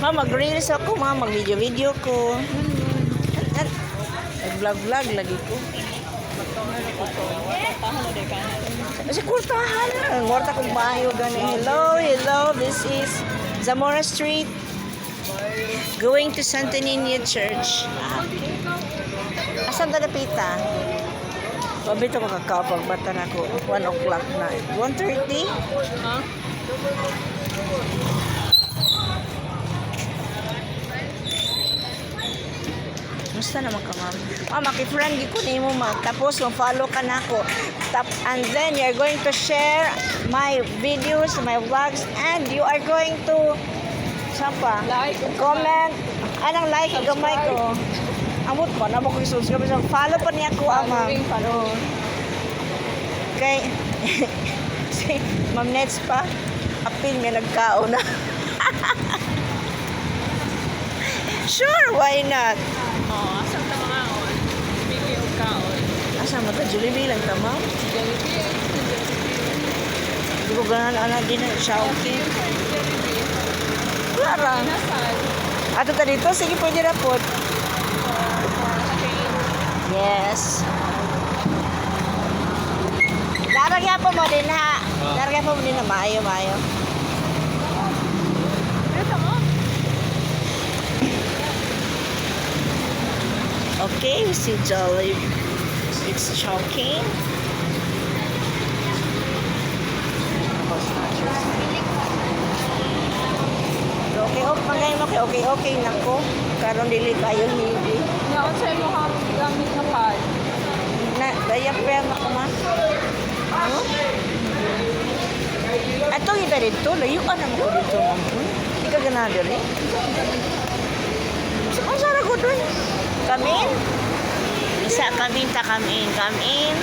Ma, mag-reels ako, ma. Mag-video-video ko. Nag-vlog-vlog lagi ko. Kasi kurtahan na. Ngorta kong bayo gani. Hello, hello. This is Zamora Street. Going to Santa Niña Church. Asan na napita? Pabito makakapag bata na ko. 1 o'clock na. 1:30? Huh? Musta naman ka, ma'am? Maki-friend ko ni mo, ma'am. Tapos, mag-follow ka na ako. And then, you're going to share my videos, my vlogs, and you are going to sapa? Like. Comment. Anong like? Gamay ko. Amot mo, na mo ko subscribe. Follow pa niya ako, ma'am. Follow. Kay, si Ma'am Nets pa, apil nga nagkao na. Sure, why not? Oh, asan ta mga on? Bili yung kaon. Asa mo ta, Jollibee lang tama? Jollibee. Hindi ko ganahan anak din ang shouting. Jollibee. Wala lang. Inasal. Ato ta dito, sige pwede na po. Yes. Daragyan po mo din ha. Daragyan po mo din na maayo. Ito mo? Okay, we see Jolly. It's choking. Okay, nako. Karon dili kayo hindi. Naon sa imo ha gamit na pad. Diaper na ko ma. Ano? Ato ida dito, layuan na mo dito, ma'am. Hindi ka ganado rin. Ang sarap ko doon. Come in. Isa, come in.